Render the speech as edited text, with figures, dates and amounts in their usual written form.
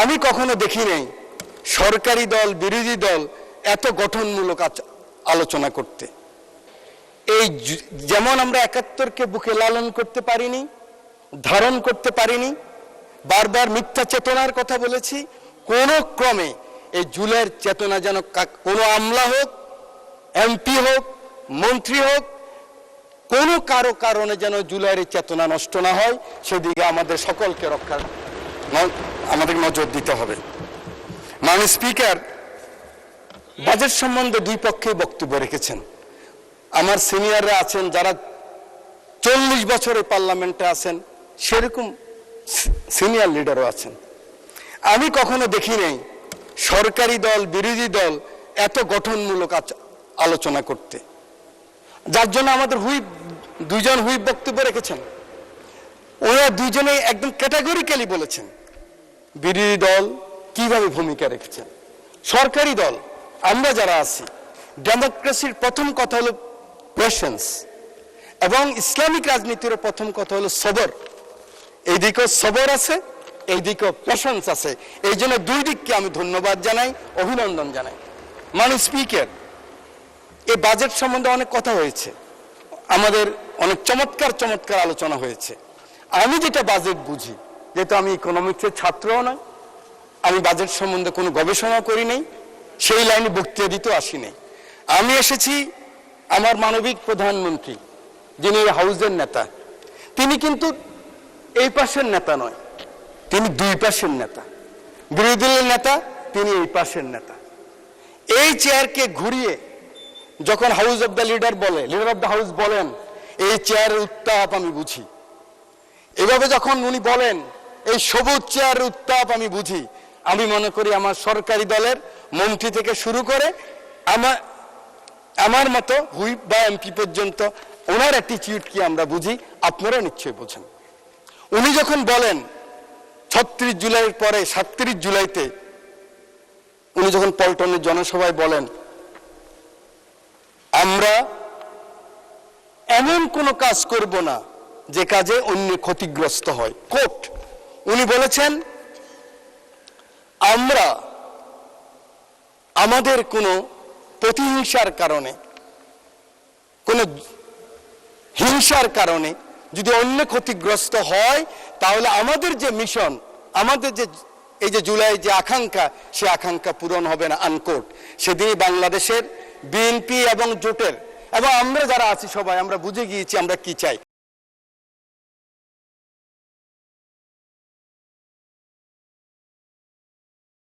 আমি কখনো দেখি নাই সরকারি দল বিরোধী দল এত গঠনমূলক আলোচনা করতে। এই যেমন আমরা ৭১কে বুকে লালন করতে পারিনি, ধারণ করতে পারিনি, বারবার মিথ্যা চেতনার কথা বলেছি, কোন ক্রমে এই জুলাইয়ের চেতনা যেন কোনো আমলা হোক, এমপি হোক, মন্ত্রী হোক, কোনো কারো কারণে যেন জুলাইয়ের চেতনা নষ্ট না হয়, সেদিকে আমাদের সকলকে আমাদের নজর দিতে হবে। মাননীয় স্পিকার, বাজেট সম্বন্ধে দুই পক্ষেই বক্তব্য রেখেছেন। আমার সিনিয়ররা আছেন যারা 40 বছরে পার্লামেন্টে আছেন, সেরকম সিনিয়র লিডারও আছেন। আমি কখনো দেখি নাই সরকারি দল বিরোধী দল এত গঠনমূলক আলোচনা করতে, যার জন্য আমাদের দুইজন হুইপ বক্তব্য রেখেছেন। ওরা দুইজনেই একদম ক্যাটাগরিক্যালি বলেছেন বিরোধী দল কিভাবে ভূমিকা রেখেছেন। সরকারি দল আমরা যারা আছি, ডেমোক্রেসির প্রথম কথা হলো পেশেন্স, এবং ইসলামিক রাজনীতির প্রথম কথা হলো সবর। এই দিকেও সবর আছে, এই দিকেও পেশেন্স আছে। এই জন্য দুই দিককে আমি ধন্যবাদ জানাই, অভিনন্দন জানাই। মাননীয় স্পিকার, এই বাজেট সম্বন্ধে অনেক কথা হয়েছে, আমাদের অনেক চমৎকার চমৎকার আলোচনা হয়েছে। আমি যেটা বাজেট বুঝি, যেহেতু আমি ইকোনমিক্সের ছাত্রও নয়, আমি বাজেট সম্বন্ধে কোনো গবেষণা করি নাই, সেই লাইনে বক্তৃতা দিতেও আসি নাই। আমি এসেছি আমার মানবিক প্রধানমন্ত্রী, যিনি হাউসের নেতা, তিনি কিন্তু এই পাশের নেতা নয়, তিনি দুই পাশের নেতা। বিরোধী দলের নেতা, তিনি এই পাশের নেতা। এই চেয়ারকে ঘুরিয়ে যখন house of the leader of the house বলেন, এই চেয়ারের উত্তাপ আমি বুঝি। এভাবে যখন উনি বলেন এই সবুজ চেয়ারের উত্তাপ আমি বুঝি, আমি মনে করি আমার সরকারি দলের মন্ত্রী থেকে শুরু করে আমার মতো হুইপ বা এমপি পর্যন্ত ওনার অ্যাটিটিউড কি আমরা বুঝি, আপনারা নিশ্চয়ই বোঝেন। উনি যখন বলেন ৩৬ জুলাইয়ের পরে ৩৭ জুলাইতে উনি যখন পল্টনের জনসভায় বলেন, আমরা এমন কোনো কাজ করব না যে কাজে অন্য ক্ষতিগ্রস্ত হয়। কোট, উনি বলেছেন আমরা আমাদের কোনো প্রতিহিংসার কারণে, কোনো হিংসার কারণে যদি অন্য ক্ষতিগ্রস্ত হয়, তাহলে আমাদের যে মিশন, আমাদের যে এই যে জুলাই যে আকাঙ্ক্ষা, সে আকাঙ্ক্ষা পূরণ হবে না। আনকোট। সেদিনই বাংলাদেশের বিএনপি এবং জোটের এবং আমরা যারা আছি সবাই আমরা বুঝে গিয়েছি আমরা কি চাই।